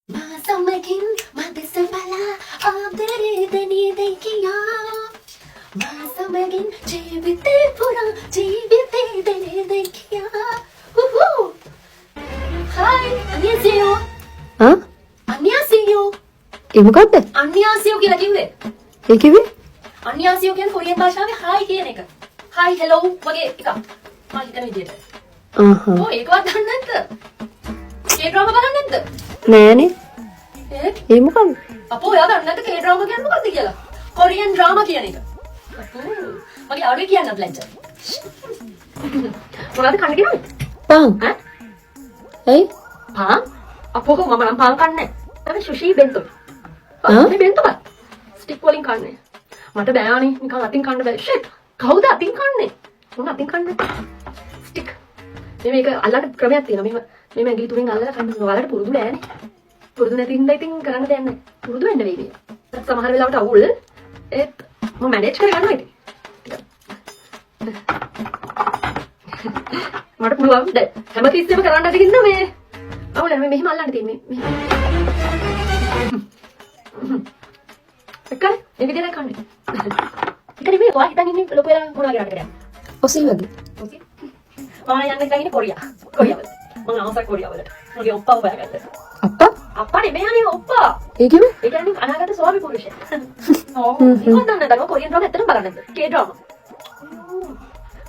මාසමකින් මදසවලා ආදරේදනී දෙකියා මාසමකින් ජීවිතේ පුරා ජීවිතේ දනේ දෙකියා උහු හායි 안녕하세요 हाँ 안녕하세요 ये මොකක්ද? 안녕하세요 කියලා කිව්වේ ඒ කිව්වේ? 안녕하세요 කියන්නේ කොරියන් භාෂාවේ හායි කියන එක හායි හෙලෝ වගේ එකක් මා හිතන විදිහට ආහා ඔය ඒකවත් දන්නේ නැද්ද ඒ ඩ්‍රාමා බලන්නේ නැද්ද නෑනේ. ඒ ඒ මොකක්ද? අපෝ ඔයා දන්නේ නැද්ද කේ ඩ්‍රාමා කියන්නේ මොකක්ද කියලා? කොරියන් ඩ්‍රාමා කියන එක. අපෝ මගේ ආඩුවේ කියන්නත් ලැජ්ජයි. මොනවද කන්න කියන්නේ? පාන්. ඈ? ඇයි? පාන්? අපෝ මම නම් පාන් කන්නේ නැහැ. සුෂි බෙන්තෝ. ආ? මේ බෙන්තෝ බා. ස්ටික් වලින් කන්නේ. මට බෑනේ නිකන් අතින් කන්න බෑ. ෂිට්. කවුද අතින් කන්නේ? මම අතින් කන්නේ. ස්ටික්. මේක අල්ලන්න ක්‍රමයක් තියෙනවා. මේ ඇඟිලි තුනෙන් අල්ලලා කන්න ඔයාලට පුරුදු නෑනේ. පුරුදු නැති ඉඳලා ඉතින් කරන්න දෙයක් නැහැ. පුරුදු වෙන්න වෙයි මේ. සමහර වෙලාවට අවුල් ඒත් මම මැනේජ් කරගන්නවා ඉතින්. මට පුළුවන් දැන් හැම තිස්සෙම කරන්න දෙකින්න මේ අවුල් මේ මෙහෙම අල්ලන්න තියෙන්නේ මේ. එකයි මේ විදිහට කන්නේ. එකනේ මේ ඔයා හිතන් ඉන්නේ ලොකු වෙලා මොනවා කරන්නද කියලා. ඔසී වගේ. ඔකේ. මම යන්න හිතන් ඉන්නේ කොරියා. කොරියාවල. මම ආසයි කොරියාවලට. මගේ ඔප්පා හොයාගත්තා. අප්පා? අප්පානේ මෙයානේ ඔප්පා. ඒ කිව්වේ? ඒ කියන්නේ අනාගත ස්වාමි පුරුෂයා. ඔව්. ඒක දන්නද? මම කොරියන් ඩ්‍රාමා ඇත්තටම බලන්නේ නැද්ද? කේ ඩ්‍රාමා.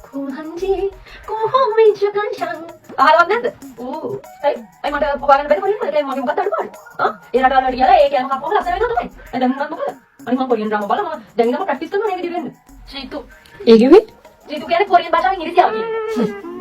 කුහන්ජි කොහොමද ජගන්ෂන්. අහලවත් නැද්ද? ඌ. අයි මට හොයාගන්න බැරි කොරියන් මගේ මොකක්ද අඩුපාඩු? ඒ රටවල ගියලා ඒ කියන්නේ මොකක්ද ලස්සන වෙනවා තමයි. දැන් මම මොකද? අනිත් මම කොරියන් ඩ්‍රාමා බලලා මම දැන් ඉඳන් ප්‍රැක්ටිස් කරනවා මේ විදිහට වෙන්න. ජීතු. ඒ කිව්වේ? ජීතු කියන්නේ කොරියන් භාෂාවෙන් ඉරිසියාව කියන්නේ.